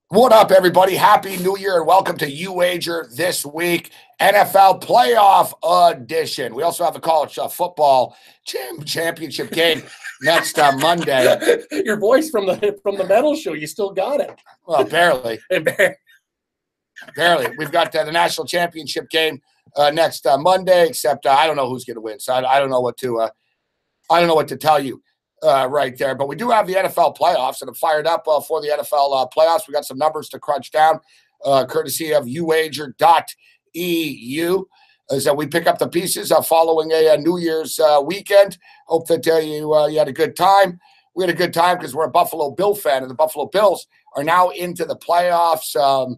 What up, everybody? Happy New Year and welcome to You Wager This Week, NFL Playoff Edition. We also have the college football championship game next Monday. Your voice from the medal show, you still got it. Well, barely. Barely. We've got the national championship game next Monday, except I don't know who's going to win, so I don't know what to tell you. Right there. But we do have the NFL playoffs, and I'm fired up for the NFL playoffs. We got some numbers to crunch down, courtesy of uwager.eu, as we pick up the pieces following a New Year's weekend. Hope that you had a good time. We had a good time because we're a Buffalo Bill fan, and the Buffalo Bills are now into the playoffs.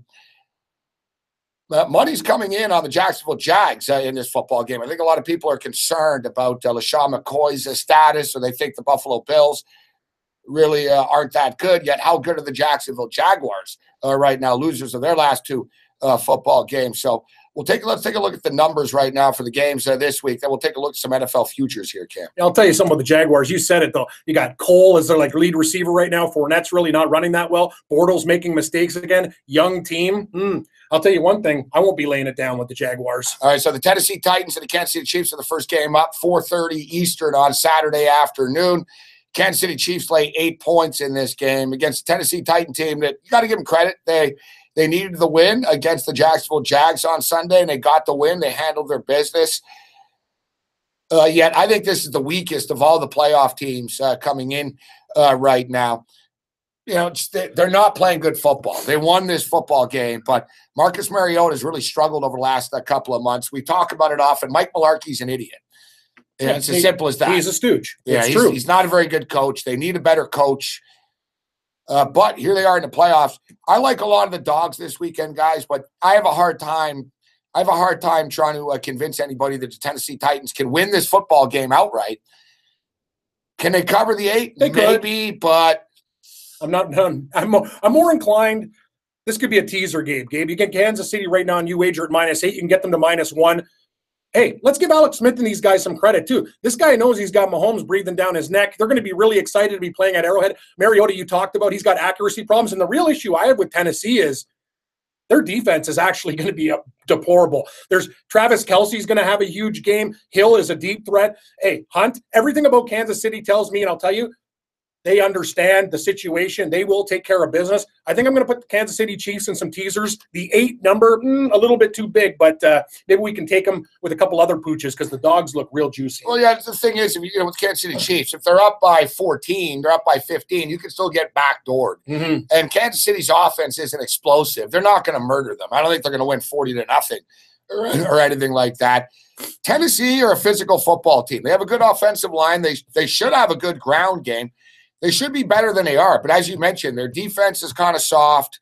Money's coming in on the Jacksonville Jags in this football game. I think a lot of people are concerned about LaShawn McCoy's status, or they think the Buffalo Bills really aren't that good. Yet how good are the Jacksonville Jaguars right now, losers of their last two football games? So let's take a look at the numbers right now for the games this week. Then we'll take a look at some NFL futures here, Cam. I'll tell you something with the Jaguars. You said it, though. You got Cole as their lead receiver right now. Fournette's really not running that well. Bortles making mistakes again. Young team. I'll tell you one thing. I won't be laying it down with the Jaguars. All right, so the Tennessee Titans and the Kansas City Chiefs are the first game up, 4:30 Eastern on Saturday afternoon. Kansas City Chiefs lay 8 points in this game against the Tennessee Titan team that you got to give them credit. They needed the win against the Jacksonville Jags on Sunday, and they got the win. They handled their business. Yet I think this is the weakest of all the playoff teams coming in right now. You know, they're not playing good football. They won this football game, but Marcus Mariota has really struggled over the last couple of months. We talk about it often. Mike Mularkey's an idiot. Yeah, it's as simple as that. He's a stooge. Yeah, he's not a very good coach. They need a better coach. But here they are in the playoffs. I like a lot of the dogs this weekend, guys, but I have a hard time trying to convince anybody that the Tennessee Titans can win this football game outright. Can they cover the 8? Maybe, but I'm not done. I'm more inclined. This could be a teaser game, Gabe. You get Kansas City right now on You Wager at -8. You can get them to -1. Hey, let's give Alex Smith and these guys some credit, too. This guy knows he's got Mahomes breathing down his neck. They're going to be really excited to be playing at Arrowhead. Mariota, you talked about, he's got accuracy problems. And the real issue I have with Tennessee is their defense is actually going to be deplorable. There's Travis Kelce's going to have a huge game. Hill is a deep threat. Hey, Hunt, everything about Kansas City tells me, and I'll tell you, they understand the situation. They will take care of business. I think I'm going to put the Kansas City Chiefs in some teasers. The 8 number, a little bit too big, but maybe we can take them with a couple other pooches because the dogs look real juicy. Well, yeah, the thing is, with Kansas City Chiefs, if they're up by 14, they're up by 15, you can still get backdoored. Mm-hmm. And Kansas City's offense isn't explosive. They're not going to murder them. I don't think they're going to win 40-0 or anything like that. Tennessee are a physical football team. They have a good offensive line. They should have a good ground game. They should be better than they are, but as you mentioned, their defense is kind of soft.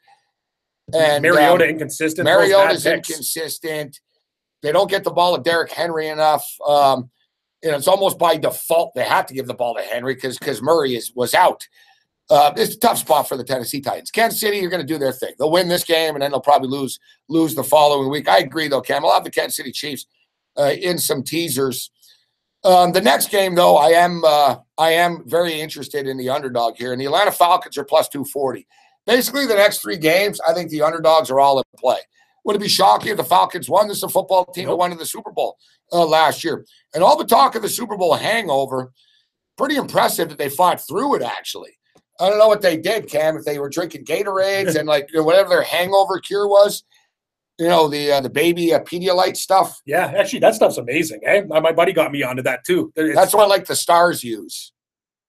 And Mariota inconsistent. Mariota's inconsistent. They don't get the ball to Derrick Henry enough. It's almost by default they have to give the ball to Henry because Murray was out. It's a tough spot for the Tennessee Titans. Kansas City, you're going to do their thing. They'll win this game, and then they'll probably lose the following week. I agree, though, Cam. I'll have the Kansas City Chiefs in some teasers. The next game, though, I am very interested in the underdog here, and the Atlanta Falcons are +240. Basically, the next 3 games, I think the underdogs are all in play. Would it be shocking if the Falcons won? This is a football team that won in the Super Bowl last year. And all the talk of the Super Bowl hangover, pretty impressive that they fought through it, actually. I don't know what they did, Cam, if they were drinking Gatorades and, whatever their hangover cure was. The baby Pedialyte stuff. Yeah, actually, that stuff's amazing. Eh? My buddy got me onto that, too. That's what, the stars use.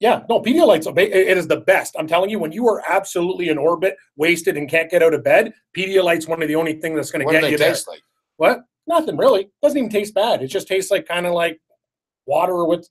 Yeah, no, Pedialyte's it is the best. I'm telling you, when you are absolutely in orbit, wasted, and can't get out of bed, Pedialyte's one of the only things that's going to get you there. What do they taste like? What? Nothing, really. Doesn't even taste bad. It just tastes kind of like water with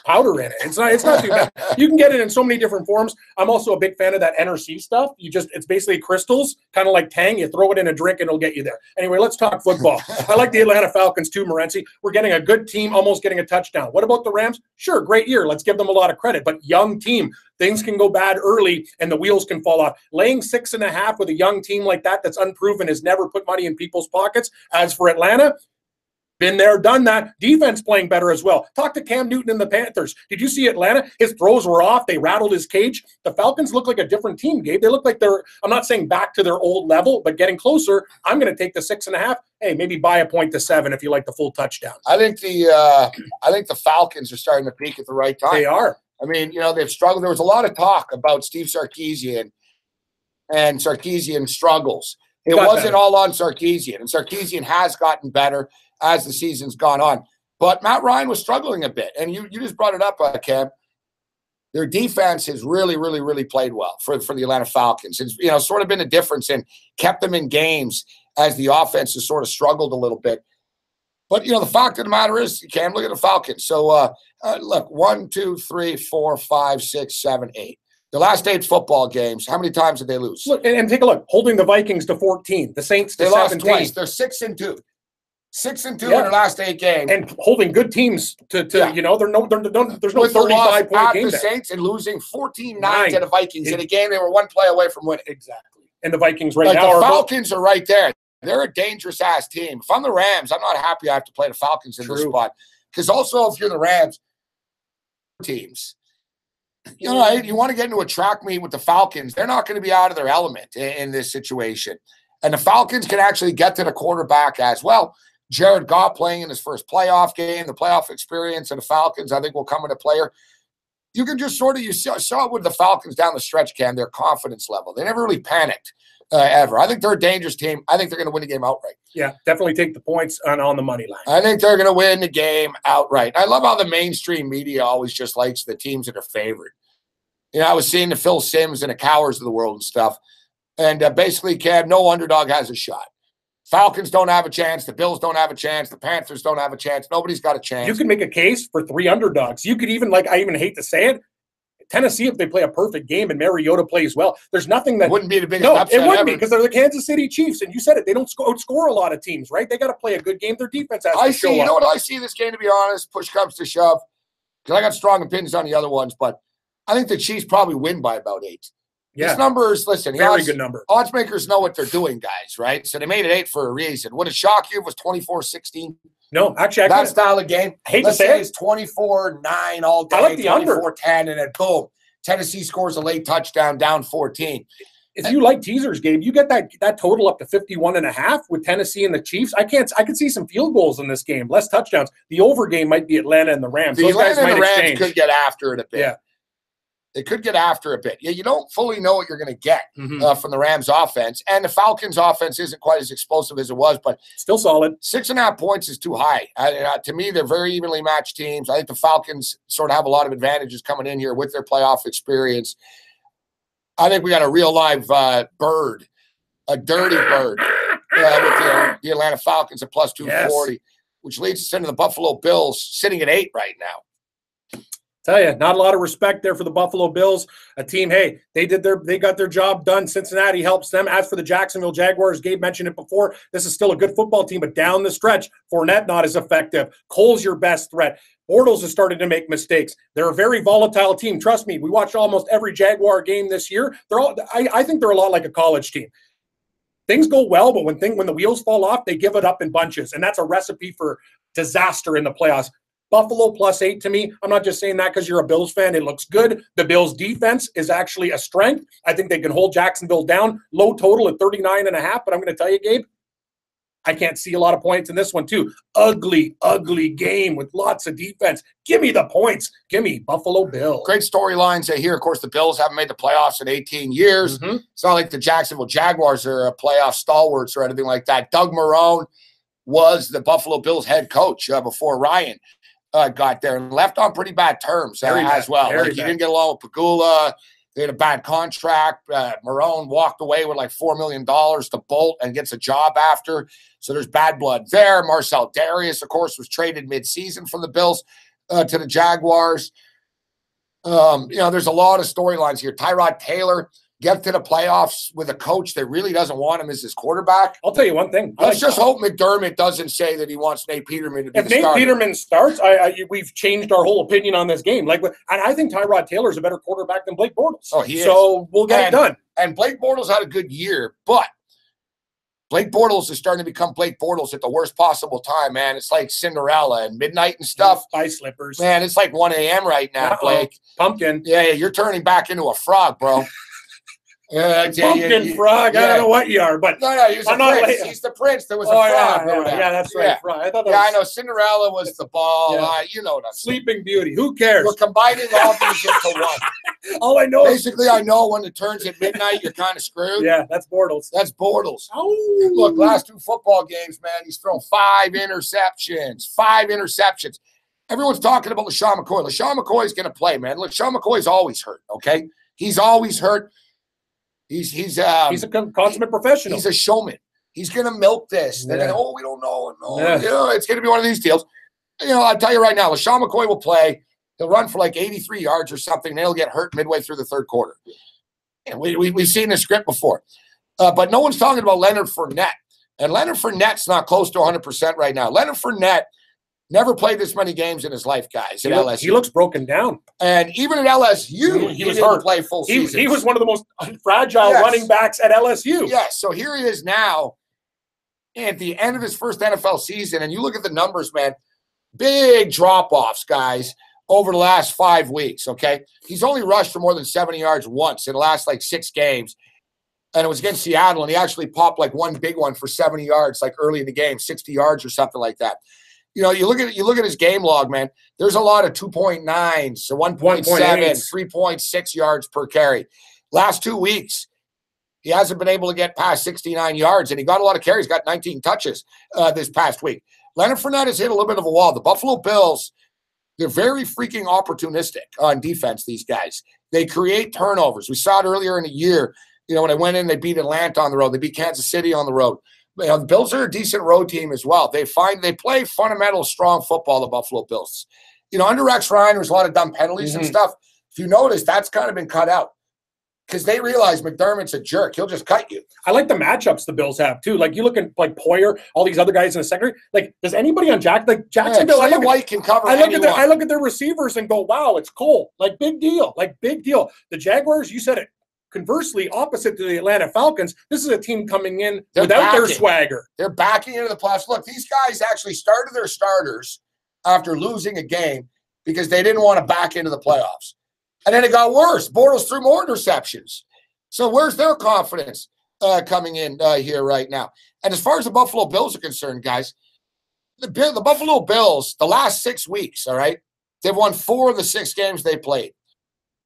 powder in it. It's not too bad. You can get it in so many different forms. I'm also a big fan of that NRC stuff. It's basically crystals, kind of like Tang. You throw it in a drink and it'll get you there. Anyway, let's talk football. I like the Atlanta Falcons too, Morency. We're getting a good team, almost getting a touchdown. What about the Rams? Sure, great year. Let's give them a lot of credit. But young team, things can go bad early and the wheels can fall off. Laying 6.5 with a young team like that's unproven has never put money in people's pockets. As for Atlanta, Been there, done that. Defense playing better as well. Talk to Cam Newton and the Panthers. Did you see Atlanta? His throws were off. They rattled his cage. The Falcons look like a different team, Gabe. They look like they're, I'm not saying back to their old level, but getting closer. I'm going to take the 6.5. Hey, maybe buy a point to 7 if you like the full touchdown. I think the Falcons are starting to peak at the right time. They are. I mean, they've struggled. There was a lot of talk about Steve Sarkisian and Sarkisian struggles. It wasn't all on Sarkisian, and Sarkisian has gotten better as the season's gone on. But Matt Ryan was struggling a bit, and you just brought it up, Cam. Their defense has really, really, really played well for the Atlanta Falcons. It's sort of been a difference and kept them in games as the offense has sort of struggled a little bit. But the fact of the matter is, Cam, look at the Falcons. So look, 1, 2, 3, 4, 5, 6, 7, 8. The last 8 football games, how many times did they lose? Look, and take a look. Holding the Vikings to 14, the Saints to 17. Lost twice. They're 6-2. 6-2 in their last 8 games, and holding good teams to there's no 35-point game. The Saints and losing 14-9 to the Vikings in a game they were 1 play away from winning. Exactly. And the Vikings now the Falcons are right there. They're a dangerous ass team. If I'm the Rams, I'm not happy I have to play the Falcons in this spot, because also if you're the Rams teams. You want to get into a track meet with the Falcons. They're not going to be out of their element in this situation. And the Falcons can actually get to the quarterback as well. Jared Goff playing in his first playoff game, the playoff experience of the Falcons, I think will come into play. You can just you saw it with the Falcons down the stretch, Cam, their confidence level. They never really panicked ever. I think they're a dangerous team. I think they're going to win the game outright. Yeah, definitely take the points on the money line. I think they're going to win the game outright. I love how the mainstream media always just likes the teams that are favored. I was seeing the Phil Simms and the Cowers of the world and stuff. And basically, Cam, no underdog has a shot. Falcons don't have a chance. The Bills don't have a chance. The Panthers don't have a chance. Nobody's got a chance. You can make a case for 3 underdogs. You could even, I even hate to say it, Tennessee, if they play a perfect game and Mariota plays well, there's nothing that wouldn't be the biggest upset it wouldn't ever. Be, because they're the Kansas City Chiefs, and you said it. They don't outscore a lot of teams, right? They got to play a good game. Their defense has to show up. You know what I see this game, to be honest? Push comes to shove. Because I got strong opinions on the other ones, but I think the Chiefs probably win by about 8. Yeah. This number is, listen, very good number. Odds makers know what they're doing, guys, right? So they made it 8 for a reason. Would it shock you if it was 24-16? No, actually, that style of game. I hate to say it's 24-9 all day. I like the 24-10, and then boom, Tennessee scores a late touchdown, down 14. If you like teasers, Gabe, you get that total up to 51.5 with Tennessee and the Chiefs. I could see some field goals in this game, less touchdowns. The over game might be Atlanta and the Rams. The Those Atlanta guys and the Rams exchange. could get after it a bit. Yeah. They could get after a bit. Yeah, you don't fully know what you're going to get from the Rams offense. And the Falcons offense isn't quite as explosive as it was, but still solid. 6.5 points is too high. To me, they're very evenly matched teams. I think the Falcons sort of have a lot of advantages coming in here with their playoff experience. I think we got a real live bird, a dirty bird with the Atlanta Falcons at plus 240, which leads us into the Buffalo Bills sitting at 8 right now. Tell you, not a lot of respect there for the Buffalo Bills. A team, hey, they got their job done. Cincinnati helps them. As for the Jacksonville Jaguars, Gabe mentioned it before, this is still a good football team, but down the stretch, Fournette not as effective. Cole's your best threat. Bortles has started to make mistakes. They're a very volatile team. Trust me, we watched almost every Jaguar game this year. I think they're a lot like a college team. Things go well, but when the wheels fall off, they give it up in bunches, and that's a recipe for disaster in the playoffs. Buffalo plus 8 to me. I'm not just saying that because you're a Bills fan. It looks good. The Bills defense is actually a strength. I think they can hold Jacksonville down. Low total at 39.5. But I'm going to tell you, Gabe, I can't see a lot of points in this one too. Ugly, ugly game with lots of defense. Give me the points. Give me Buffalo Bills. Great storylines here. Of course, the Bills haven't made the playoffs in 18 years. It's not like the Jacksonville Jaguars are a playoff stalwarts or anything like that. Doug Marrone was the Buffalo Bills head coach before Ryan got there and left on pretty bad terms as well. He didn't get along with Pagula. They had a bad contract. Marrone walked away with like $4 million to Bolt and gets a job after. So there's bad blood there. Marcel Darius, of course, was traded mid-season from the Bills to the Jaguars. There's a lot of storylines here. Tyrod Taylor get to the playoffs with a coach that really doesn't want him as his quarterback. I'll tell you one thing. Let's just hope McDermott doesn't say that he wants Nate Peterman to be the starter. If Nate Peterman starts, we've changed our whole opinion on this game. And I think Tyrod Taylor is a better quarterback than Blake Bortles. Oh, he is. So we'll get it done. And Blake Bortles had a good year, but Blake Bortles is starting to become Blake Bortles at the worst possible time, man. It's like Cinderella and midnight and stuff. Ice slippers. Man, it's like 1 a.m. right now, Blake. Pumpkin. Yeah, you're turning back into a frog, bro. Pumpkin frog. I don't know what you are, but no, he's the prince. He's the prince. There was a frog. Yeah, that's right. Frog. I thought that I know. Cinderella was the ball. You know what I'm saying. Sleeping Beauty. Who cares? We're combining all these into one. All I know basically, I know when it turns at midnight, you're kind of screwed. Yeah, that's Bortles. That's Bortles. Oh. Look, last 2 football games, man, he's thrown 5 interceptions. 5 interceptions. Everyone's talking about LaShawn McCoy. LaShawn McCoy's going to play, man. LaShawn McCoy's always hurt, okay? He's always hurt. He's a consummate professional. He's a showman. He's going to milk this. They're going, we don't know. No. You know, it's going to be one of these deals. You know, I'll tell you right now, LaShawn McCoy will play. He'll run for like 83 yards or something, and he'll get hurt midway through the third quarter. And we've seen this script before. But no one's talking about Leonard Fournette. And Leonard Fournette's not close to 100% right now. Leonard Fournette never played this many games in his life, guys, at LSU. He looks broken down. And even at LSU, he was hurt. Play full season. He was one of the most fragile running backs at LSU. Yes, so here he is now at the end of his first NFL season, and you look at the numbers, man, big drop-offs, guys, over the last 5 weeks, okay? He's only rushed for more than 70 yards once in the last, 6 games, and it was against Seattle, and he actually popped, one big one for 70 yards, early in the game, 60 yards or something like that. You know, you look at his game log, man. There's a lot of 2.9s, so 1.7, 3.6 yards per carry. Last 2 weeks, he hasn't been able to get past 69 yards, and he got a lot of carries, got 19 touches this past week. Leonard Fournette has hit a little bit of a wall. The Buffalo Bills, they're very freaking opportunistic on defense, these guys. They create turnovers. We saw it earlier in the year. You know, when they went in, they beat Atlanta on the road. They beat Kansas City on the road. You know, the Bills are a decent road team as well. They play fundamental, strong football, the Buffalo Bills. You know, under Rex Ryan, there's a lot of dumb penalties and stuff. If you notice, that's kind of been cut out because they realize McDermott's a jerk. He'll just cut you. I like the matchups the Bills have, too. You look at, Poyer, all these other guys in the secondary. does anybody on Jacksonville? Clay White can cover anyone. I look at their receivers and go, wow, it's Cole. Big deal. Big deal. The Jaguars, you said it. Conversely, opposite to the Atlanta Falcons, this is a team coming in without their swagger. They're backing into the playoffs. Look, these guys actually started their starters after losing a game because they didn't want to back into the playoffs. And then it got worse. Bortles threw more interceptions. So where's their confidence coming in here right now? And as far as the Buffalo Bills are concerned, guys, the Buffalo Bills, the last 6 weeks, all right, they've won 4 of the 6 games they played.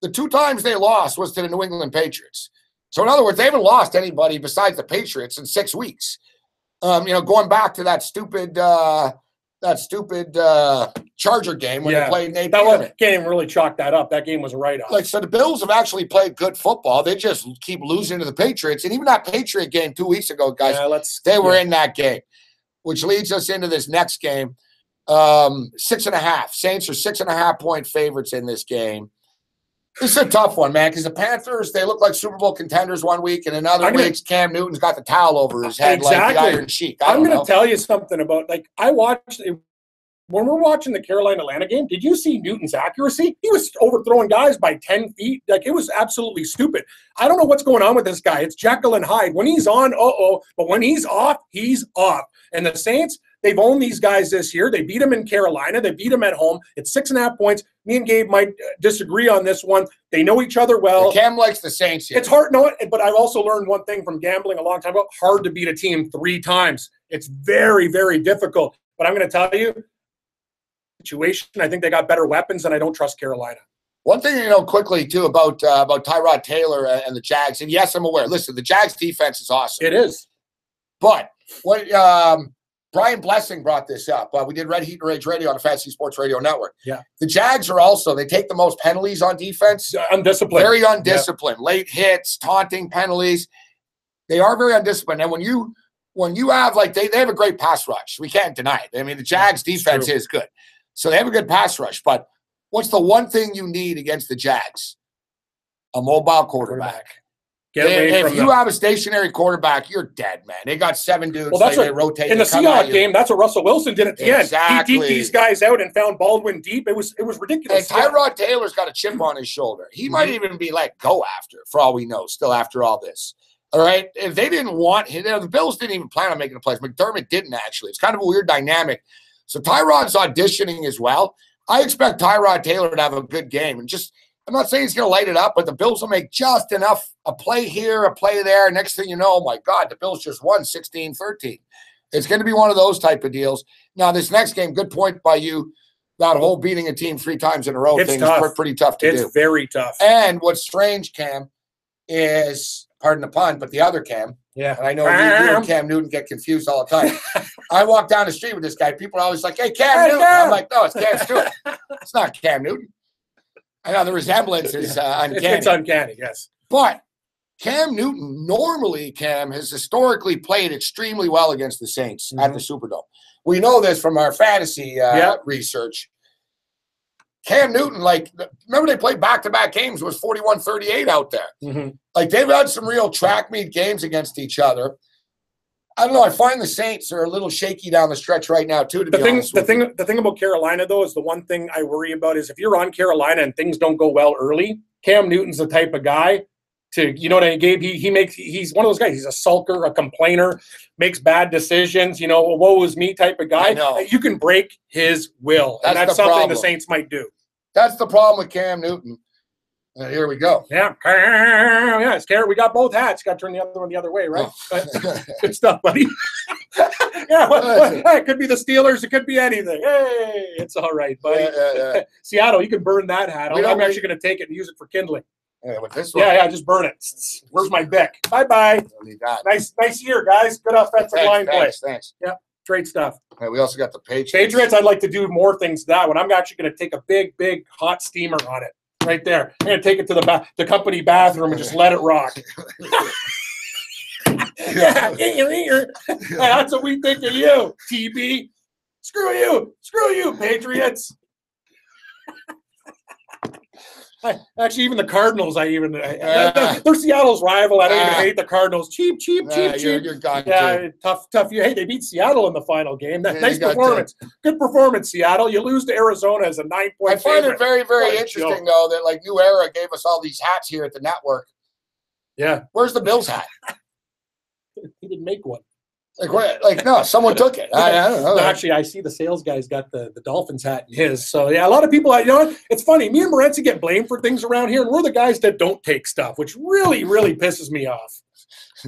The 2 times they lost was to the New England Patriots. So, in other words, they haven't lost anybody besides the Patriots in 6 weeks. You know, going back to that stupid Charger game when they played Nate Peterman. Can't even really chalk that up. That game was a write-off. So the Bills have actually played good football. They just keep losing to the Patriots. And even that Patriot game 2 weeks ago, guys, they were in that game, which leads us into this next game. 6.5. Saints are 6.5-point favorites in this game. This is a tough one, man, because the Panthers, they look like Super Bowl contenders one week, and in other weeks, Cam Newton's got the towel over his head like the Iron Sheik. I'm going to tell you something about, I watched – when we're watching the Carolina-Atlanta game, did you see Newton's accuracy? He was overthrowing guys by 10 feet. It was absolutely stupid. I don't know what's going on with this guy. It's Jekyll and Hyde. When he's on, but when he's off, he's off. And the Saints – they've owned these guys this year. They beat them in Carolina. They beat them at home. It's 6.5 points. Me and Gabe might disagree on this one. They know each other well. Cam likes the Saints here. It's hard, but I've also learned one thing from gambling a long time ago. Hard to beat a team 3 times. It's very, very difficult. But I'm going to tell you, situation, I think they got better weapons, and I don't trust Carolina. One thing, quickly, too, about Tyrod Taylor and the Jags, and yes, I'm aware. Listen, the Jags defense is awesome. It is. But what Brian Blessing brought this up. We did Red Heat and Rage Radio on the Fantasy Sports Radio Network. Yeah. The Jags are also, they take the most penalties on defense. Undisciplined. Very undisciplined. Yeah. Late hits, taunting penalties. They are very undisciplined. And when you have, they have a great pass rush. We can't deny it. I mean, the Jags defense is good. So they have a good pass rush. But what's the one thing you need against the Jags? A mobile quarterback. If you have a stationary quarterback, you're dead, man. They got 7 dudes. Well, that's they rotate. In the Seahawks game, that's what Russell Wilson did at the end. He deeped these guys out and found Baldwin deep. It was ridiculous. And Tyrod Taylor's got a chip on his shoulder. He might even be let go after, for all we know, still after all this. All right. If they didn't want him, the Bills didn't even plan on making the plays. McDermott didn't actually. It's kind of a weird dynamic. So Tyrod's auditioning as well. I expect Tyrod Taylor to have a good game. And just, I'm not saying he's going to light it up, but the Bills will make just enough, a play here, a play there. Next thing you know, oh my God, the Bills just won 16-13. It's going to be one of those type of deals. Now, this next game, good point by you. That whole beating a team 3 times in a row thing is pretty tough to do. It's very tough. And what's strange, Cam, is, pardon the pun, but the other Cam. Yeah. And I know you and Cam Newton get confused all the time. I walk down the street with this guy. People are always like, hey, Cam Newton. I'm like, no, it's Cam Stewart. It's not Cam Newton. I know the resemblance is uncanny. It's uncanny, yes. But Cam Newton, normally, Cam, has historically played extremely well against the Saints at the Superdome. We know this from our fantasy research. Cam Newton, like, remember they played back-to-back games, was 41-38 out there. Like, they've had some real track meet games against each other. I don't know. I find the Saints are a little shaky down the stretch right now, too, the thing about Carolina, though, is the one thing I worry about is if you're on Carolina and things don't go well early, Cam Newton's the type of guy to, you know what I mean, Gabe? He's one of those guys. He's a sulker, a complainer, makes bad decisions, you know, woe is me type of guy. You can break his will. That's something problem. The Saints might do. That's the problem with Cam Newton. Here we go. Yeah, it's Carol. We got both hats. Got to turn the other one the other way, right? Oh. Good stuff, buddy. It could be the Steelers. It could be anything. Hey, it's all right, buddy. Seattle, you can burn that hat. I'm actually going to take it and use it for kindling. With this one. Just burn it. Where's my Bic? Bye-bye. Nice year, guys. Good offensive line play. Thanks. Yeah, great stuff. We also got the Patriots. Patriots, I'd like to do more things to that one. I'm actually going to take a big hot steamer on it. Right there. I'm going to take it to the company bathroom and just let it rock. That's what we think of you, TB. Screw you, Patriots. Actually, even the Cardinals, they're Seattle's rival. I don't even hate the Cardinals. Cheap. You're gone, yeah, tough. Hey, they beat Seattle in the final game. Nice performance. Good performance, Seattle. You lose to Arizona as a 9-point I find it very, very interesting, though, that like New Era gave us all these hats here at the network. Yeah. Where's the Bills hat? He didn't make one. No, someone took it. I don't know. Actually, I see the sales guy's got the Dolphins hat in his. So, yeah, a lot of people, it's funny. Me and Morency get blamed for things around here, and we're the guys that don't take stuff, which really, really pisses me off.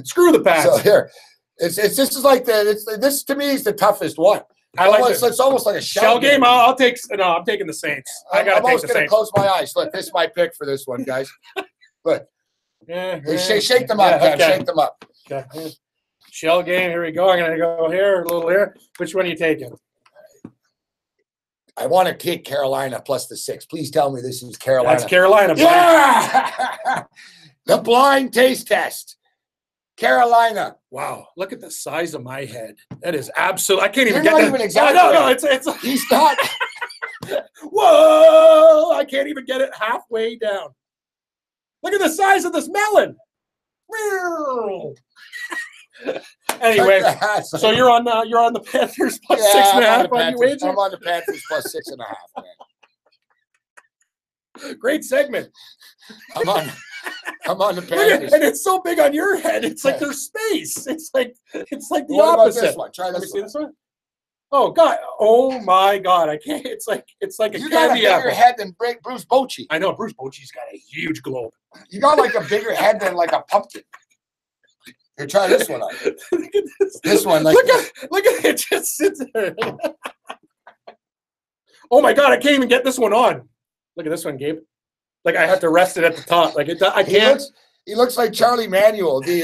Screw the Pats. So, here, this to me is the toughest one. It's almost like a shell game. I'm taking the Saints. I'm almost going to close my eyes. Look, this is my pick for this one, guys. Look. Shake them up, Kev. Shake them up. Okay. Shell game. Here we go. I'm going to go here, a little here. Which one are you taking? I want to take Carolina plus the 6. Please tell me this is Carolina. That's Carolina. Yeah! The blind taste test. Carolina. Wow. Look at the size of my head. That is absolute. I can't even get that. Even exactly. No, it's he's not. Whoa! I can't even get it halfway down. Look at the size of this melon. Anyway, so you're on the Panthers plus 6.5 on your wager? I'm on the Panthers plus 6.5, man. Great segment. I'm on the Panthers. And it's so big on your head. It's like there's space. It's like the opposite. This one? Try this. Let me see this one. Oh God! Oh my God! I can't. It's like a you got a bigger head than Bruce Bochy. I know Bruce Bochy's got a huge globe. You got like a bigger head than like a pumpkin. Here, try this one on. Look at this. This one, look at it. It just sits there. Oh my God! I can't even get this one on. Look at this one, Gabe. Like I have to rest it at the top. Like I can't. He looks like Charlie Manuel. He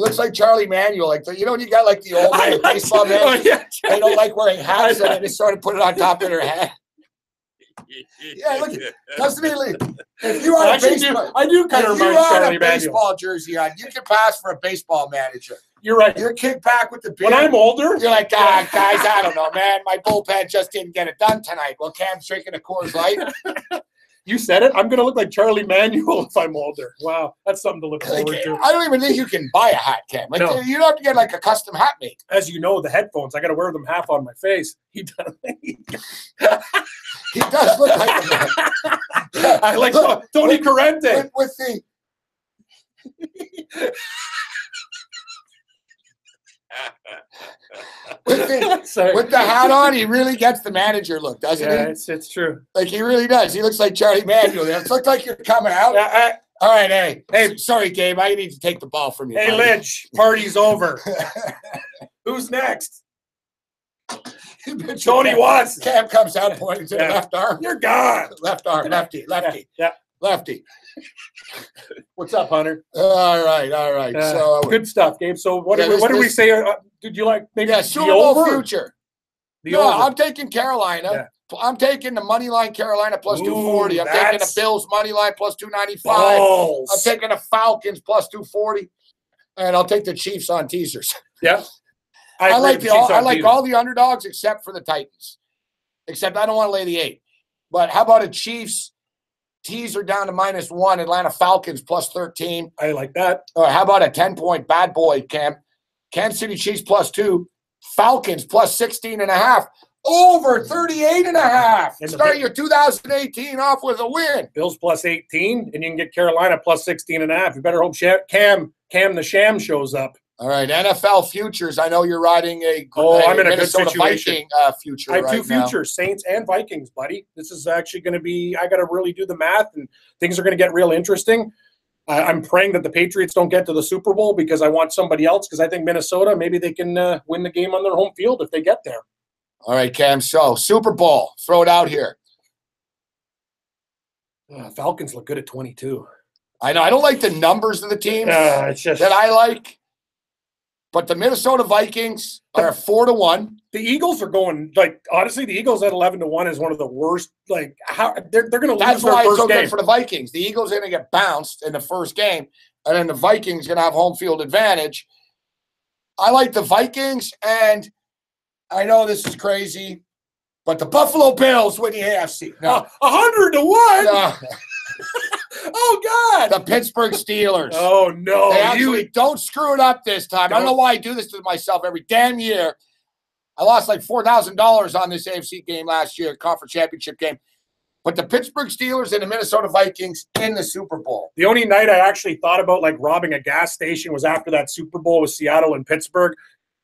looks like Charlie Manuel. Like when you got like the old baseball man. Oh, yeah, they don't like wearing hats, and they just sort of put it on top of their head. Yeah, look. Doesn't he? If you are I do kind of remind Charlie Manuel. Baseball jersey on, you can pass for a baseball manager. You're right. You're kicked back with the beard. When I'm older, you're like, guys, I don't know, man. My bullpen just didn't get it done tonight. Well, Cam's drinking a Coors Light. You said it. I'm going to look like Charlie Manuel if I'm older. Wow, that's something to look forward to. I don't even think you can buy a hat, Cam. Like, no. You don't have to get like a custom hat made. As you know, the headphones, I got to wear them half on my face. He does. He does look like a man. I like Tony Corrente. With With the hat on, he really gets the manager look, doesn't he? Yeah, it's true. Like, he really does. He looks like Charlie Manuel. It looks like you're coming out. All right, hey, sorry, Gabe. I need to take the ball from you. Hey, buddy. Lynch, party's over. Who's next? Tony Watson. Cam comes out pointing to the left arm. You're gone. Left arm, lefty. Yeah. Lefty. What's up, Hunter? All right. So good stuff, Gabe. So what did we say? Did you like maybe Super Bowl future? The over. I'm taking Carolina. Yeah. I'm taking the money line Carolina plus 240. I'm taking the Bills money line plus 295. Balls. I'm taking the Falcons plus 240, and I'll take the Chiefs on teasers. Yeah, I like all the underdogs except for the Titans. Except I don't want to lay the 8. But how about a Chiefs teaser down to -1? Atlanta Falcons plus 13. I like that. How about a 10-point bad boy, Cam? Kansas City Chiefs plus 2. Falcons plus 16.5. Over 38.5. Start your 2018 off with a win. Bills plus 18, and you can get Carolina plus 16.5. You better hope Cam the Sham shows up. All right, NFL futures. I know you're riding I'm in a Minnesota good situation. Viking future. I have two futures, Saints and Vikings, buddy. This is actually going to be. I got to really do the math, and things are going to get real interesting. I'm praying that the Patriots don't get to the Super Bowl because I want somebody else. Because I think Minnesota, maybe they can win the game on their home field if they get there. All right, Cam. So, Super Bowl. Throw it out here. Falcons look good at 22. I know. I don't like the numbers of the teams it's just that I like. But the Minnesota Vikings are 4-1. The Eagles are going, honestly, the Eagles at 11-1 is one of the worst. How they're going to lose their first game. That's why it's so good for the Vikings. The Eagles are going to get bounced in the first game, and then the Vikings are going to have home field advantage. I like the Vikings, and I know this is crazy, but the Buffalo Bills win the AFC. No. 100-1? No. Oh, God. The Pittsburgh Steelers. Oh, no. They actually don't screw it up this time. I don't know why I do this to myself every damn year. I lost like $4,000 on this AFC game last year, conference championship game. But the Pittsburgh Steelers and the Minnesota Vikings in the Super Bowl. The only night I actually thought about robbing a gas station was after that Super Bowl with Seattle and Pittsburgh.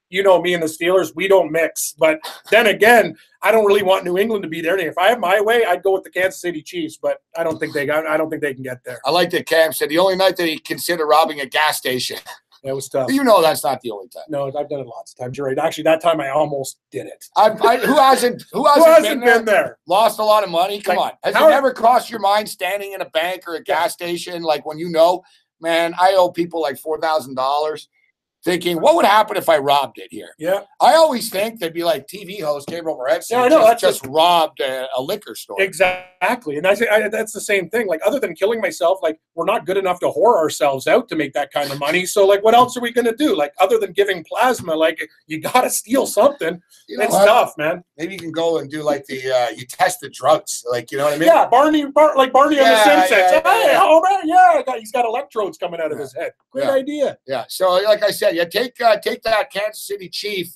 You know me and the Steelers, we don't mix. But then again, I don't really want New England to be there. If I have my way, I'd go with the Kansas City Chiefs, but I don't think they can get there. I like that Cam said the only night that he considered robbing a gas station. That was tough. You know that's not the only time. No, I've done it lots of times. You're right. Actually, that time I almost did it. Who hasn't been there? Lost a lot of money? Come on. Has it ever crossed your mind standing in a bank or a gas station when man, I owe people like $4,000? Thinking, what would happen if I robbed it here? Yeah. I always think they'd be like TV host Gabriel Morency. Yeah, I know. Just robbed a liquor store. Exactly. And that's the same thing. Other than killing myself, we're not good enough to whore ourselves out to make that kind of money. So, what else are we going to do? Other than giving plasma, you got to steal something. It's tough, man. Maybe you can go and do you test the drugs. You know what I mean? Yeah, Barney on The Simpsons. Hey, Homer, he's got electrodes coming out of his head. Great idea. Yeah. So, like I said, take that Kansas City Chief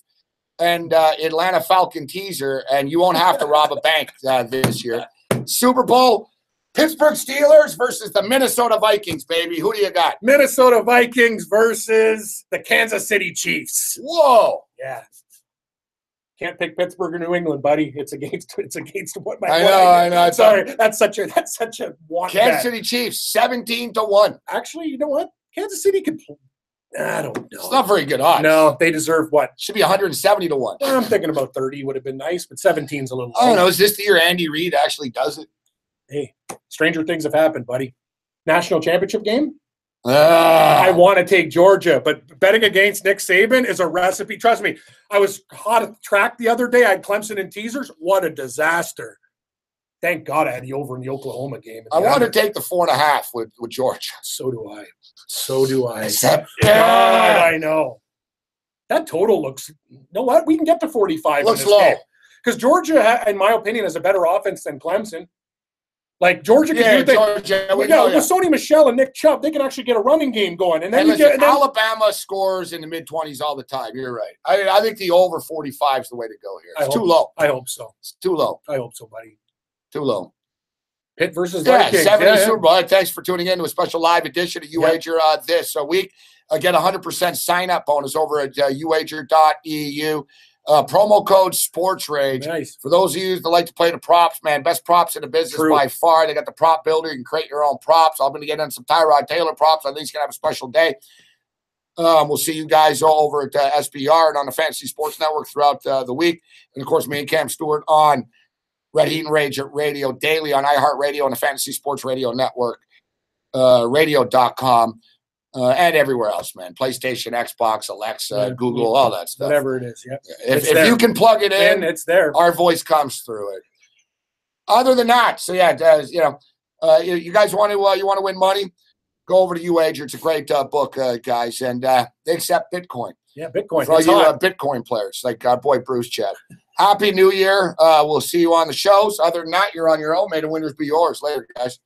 and Atlanta Falcon teaser, and you won't have to rob a bank this year. Super Bowl, Pittsburgh Steelers versus the Minnesota Vikings, baby. Who do you got? Minnesota Vikings versus the Kansas City Chiefs. Whoa. Yeah. Can't pick Pittsburgh or New England, buddy. It's against what my I know. Sorry, that's such a want. Kansas City Chiefs 17-1. Actually, you know what? Kansas City could. I don't know. It's not very good odds. No, they deserve what? Should be 170-1. I'm thinking about 30 would have been nice, but 17's a little low. I don't know. Is this the year Andy Reid actually does it? Hey, stranger things have happened, buddy. National championship game? I want to take Georgia, but betting against Nick Saban is a recipe. Trust me, I was hot at the track the other day. I had Clemson in teasers. What a disaster. Thank God I had the over in the Oklahoma game. I want to take the 4.5 with Georgia. So do I. Except, God, I know. That total looks, you know what? We can get to 45. Looks low. Because Georgia, in my opinion, has a better offense than Clemson. Georgia can do things. With Sony Michel and Nick Chubb, they can actually get a running game going. And then Alabama scores in the mid-20s all the time. You're right. I think the over 45 is the way to go here. It's too low. I hope so. It's too low. I hope so, buddy. Too low. Pitt versus Vikings. 70 Super Bowl. Thanks for tuning in to a special live edition of You Wager this week. Get 100% sign-up bonus over at uwager.eu. Promo code SportsRage. Nice. For those of you that like to play the props, man, best props in the business by far. They got the prop builder. You can create your own props. I'm going to get in some Tyrod Taylor props. I think he's going to have a special day. We'll see you guys all over at SBR and on the Fantasy Sports Network throughout the week. And, of course, me and Cam Stewart on Red Heat and Rage Radio daily on iHeartRadio and the Fantasy Sports Radio Network, radio.com. And everywhere else, man. PlayStation, Xbox, Alexa, Google, all that stuff. Whatever it is, yeah. If you can plug it in, it's there. Our voice comes through it. Other than that, so yeah, you guys want to win money? Go over to UWager. It's a great book, guys, and they accept Bitcoin. Yeah, Bitcoin. For all you Bitcoin players, like our boy Bruce Chad. Happy New Year. We'll see you on the shows. Other than that, you're on your own. May the winners be yours. Later, guys.